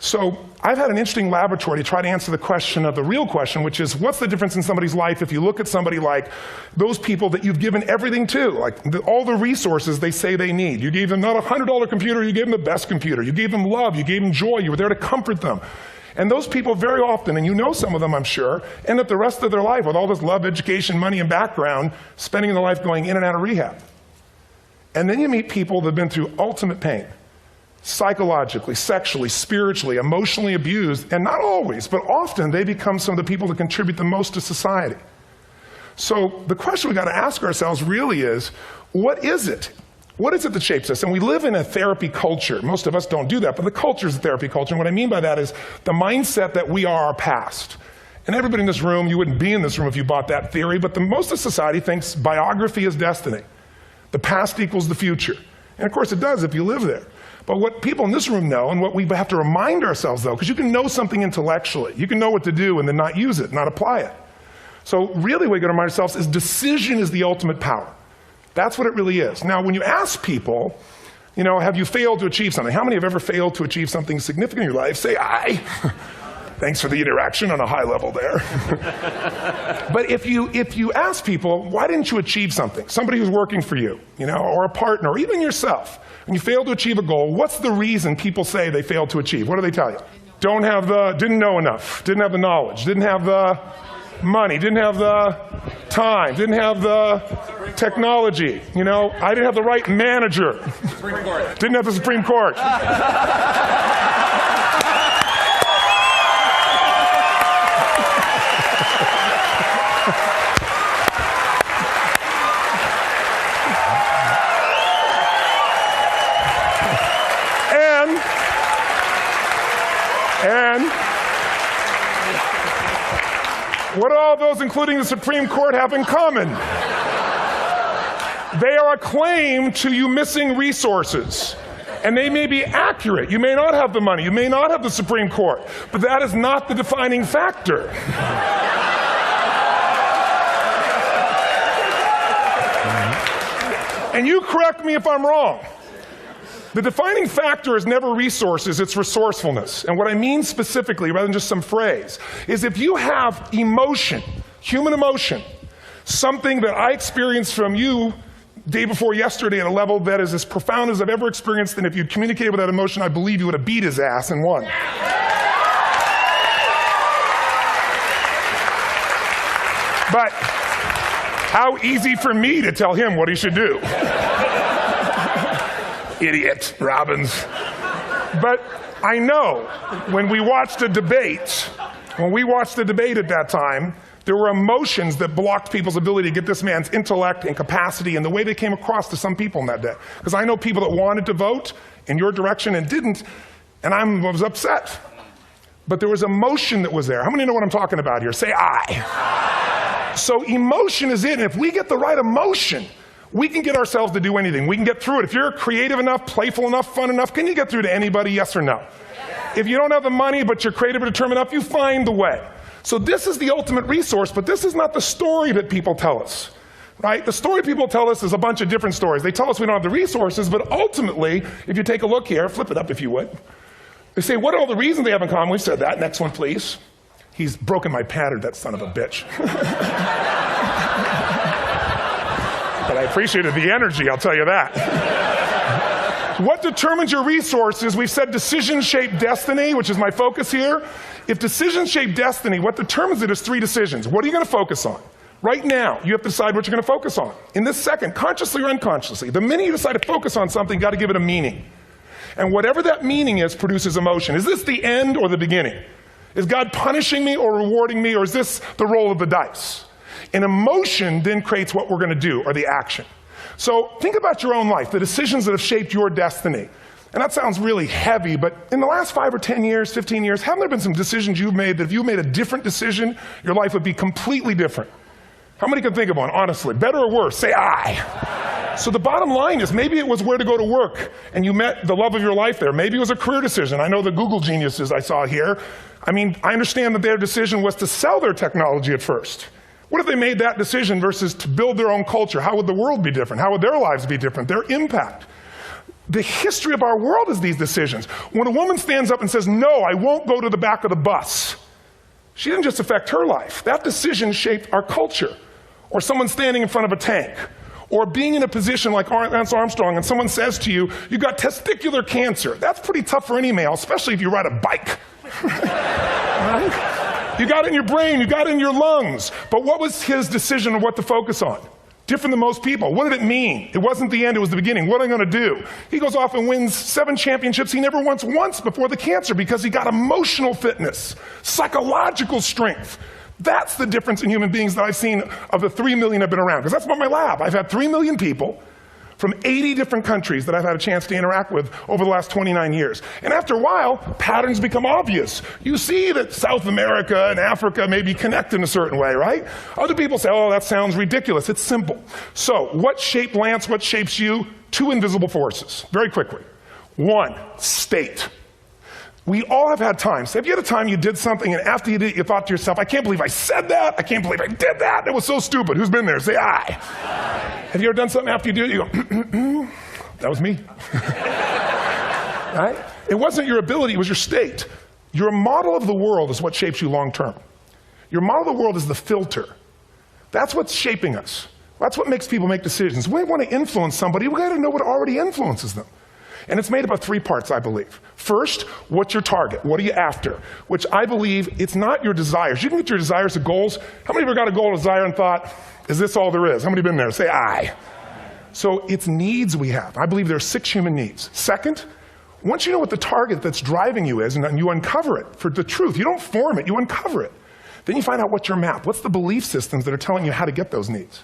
So I've had an interesting laboratory to try to answer the question of the real question, which is what's the difference in somebody's life if you look at somebody like those people that you've given everything to, like all the resources they say they need. You gave them not a $100 computer, you gave them the best computer. You gave them love, you gave them joy, you were there to comfort them. And those people very often, and you know some of them I'm sure, end up the rest of their life with all this love, education, money, and background, spending their life going in and out of rehab. And then you meet people that have been through ultimate pain. Psychologically, sexually, spiritually, emotionally abused, and not always, but often they become some of the people that contribute the most to society. So the question we got to ask ourselves really is, what is it? What is it that shapes us? And we live in a therapy culture. Most of us don't do that, but the culture is a therapy culture. And what I mean by that is the mindset that we are our past. And everybody in this room, you wouldn't be in this room if you bought that theory, but most of society thinks biography is destiny. The past equals the future. And of course it does if you live there. But what people in this room know, and what we have to remind ourselves though, because you can know something intellectually, you can know what to do and then not use it, not apply it. So really what we got to remind ourselves is decision is the ultimate power. That's what it really is. Now when you ask people, you know, have you failed to achieve something? How many have ever failed to achieve something significant in your life? Say aye. Thanks for the interaction on a high level there. But if you ask people, why didn't you achieve something? Somebody who's working for you, you know, or a partner, or even yourself, and you failed to achieve a goal, what's the reason people say they failed to achieve? What do they tell you? Didn't know enough, didn't have the knowledge, didn't have the money, didn't have the time, didn't have the technology, you know, I didn't have the right manager, didn't have the Supreme Court. And what do all those, including the Supreme Court, have in common? They are a claim to you missing resources. And they may be accurate. You may not have the money. You may not have the Supreme Court. But that is not the defining factor. And you correct me if I'm wrong. The defining factor is never resources, it's resourcefulness. And what I mean specifically, rather than just some phrase, is if you have emotion, human emotion, something that I experienced from you day before yesterday at a level that is as profound as I've ever experienced, and if you'd communicated with that emotion, I believe you would have beat his ass and won. But how easy for me to tell him what he should do. Idiot, Robbins. But I know when we watched the debate at that time, there were emotions that blocked people's ability to get this man's intellect and capacity and the way they came across to some people in that day. Because I know people that wanted to vote in your direction and didn't, and I was upset. But there was emotion that was there. How many know what I'm talking about here? Say aye. So emotion is it, and if we get the right emotion, we can get ourselves to do anything. We can get through it. If you're creative enough, playful enough, fun enough, can you get through to anybody, yes or no? If you don't have the money, but you're creative and determined enough, you find the way. So this is the ultimate resource, but this is not the story that people tell us, right? The story people tell us is a bunch of different stories. They tell us we don't have the resources, but ultimately, if you take a look here, flip it up if you would. They say, what are all the reasons they have in common? We've said that. Next one, please. He's broken my pattern, that son of a bitch. But I appreciated the energy, I'll tell you that. What determines your resources? We've said decisions shape destiny, which is my focus here. If decisions shape destiny, what determines it is 3 decisions. What are you going to focus on? Right now, you have to decide what you're going to focus on. In this second, consciously or unconsciously, the minute you decide to focus on something, you've got to give it a meaning. And whatever that meaning is produces emotion. Is this the end or the beginning? Is God punishing me or rewarding me, or is this the roll of the dice? And emotion then creates what we're going to do, or the action. So think about your own life, the decisions that have shaped your destiny. And that sounds really heavy, but in the last 5 or 10 years, 15 years, haven't there been some decisions you've made that if you made a different decision, your life would be completely different? How many can think of one, honestly? Better or worse? Say aye. So the bottom line is maybe it was where to go to work and you met the love of your life there. Maybe it was a career decision. I know the Google geniuses I saw here. I mean, I understand that their decision was to sell their technology at first. What if they made that decision versus to build their own culture? How would the world be different? How would their lives be different? Their impact. The history of our world is these decisions. When a woman stands up and says, no, I won't go to the back of the bus, she didn't just affect her life. That decision shaped our culture. Or someone standing in front of a tank. Or being in a position like Lance Armstrong and someone says to you, you got testicular cancer. That's pretty tough for any male, especially if you ride a bike. Right? You got it in your brain, you got it in your lungs. But what was his decision of what to focus on? Different than most people. What did it mean? It wasn't the end, it was the beginning. What am I going to do? He goes off and wins 7 championships he never won once before the cancer because he got emotional fitness, psychological strength. That's the difference in human beings that I've seen of the 3 million I've been around. Because that's about my lab. I've had 3 million people from 80 different countries that I've had a chance to interact with over the last 29 years. And after a while, patterns become obvious. You see that South America and Africa maybe connect in a certain way, right? Other people say, oh, that sounds ridiculous. It's simple. So what shaped Lance? What shapes you? 2 invisible forces, very quickly. 1, state. We all have had times. Have you had a time you did something and after you did it, you thought to yourself, I can't believe I said that. I can't believe I did that. That was so stupid. Who's been there? Say aye. Have you ever done something after you do it, you go, that was me. Right? It wasn't your ability, it was your state. Your model of the world is what shapes you long term. Your model of the world is the filter. That's what's shaping us. That's what makes people make decisions. When we want to influence somebody, we got to know what already influences them. And it's made up of 3 parts, I believe. First, what's your target? What are you after? Which I believe, it's not your desires. You can get your desires to goals. How many of you got a goal, desire, and thought, is this all there is? How many been there? Say aye. So it's needs we have. I believe there are 6 human needs. Second, once you know what the target that's driving you is, and you uncover it for the truth, you don't form it, you uncover it. Then you find out what's your map. What's the belief systems that are telling you how to get those needs?